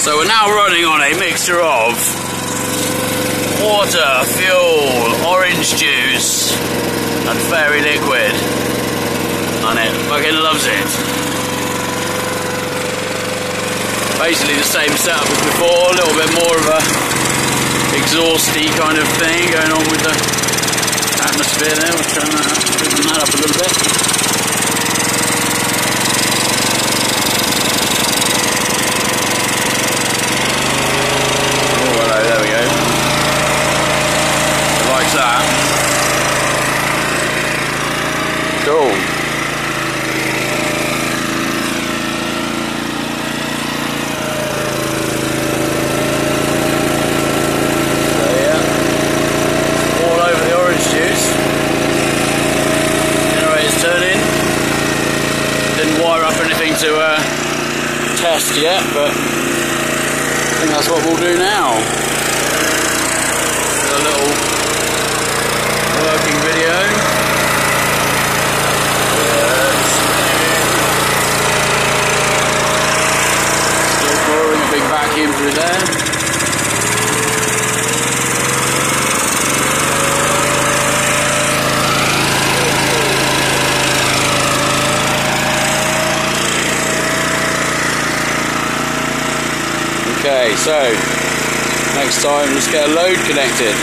So we're now running on a mixture of water, fuel, orange juice and fairy liquid, and it fucking loves it. Basically the same setup as before, a little bit more of a exhausty kind of thing going on with the atmosphere there. We'll turn that up a little bit. Cool. So yeah, all over the orange juice. Generator's turning. Didn't wire up anything to test yet, but I think that's what we'll do now. A little working video. Big vacuum through there. Okay, so next time let's get a load connected.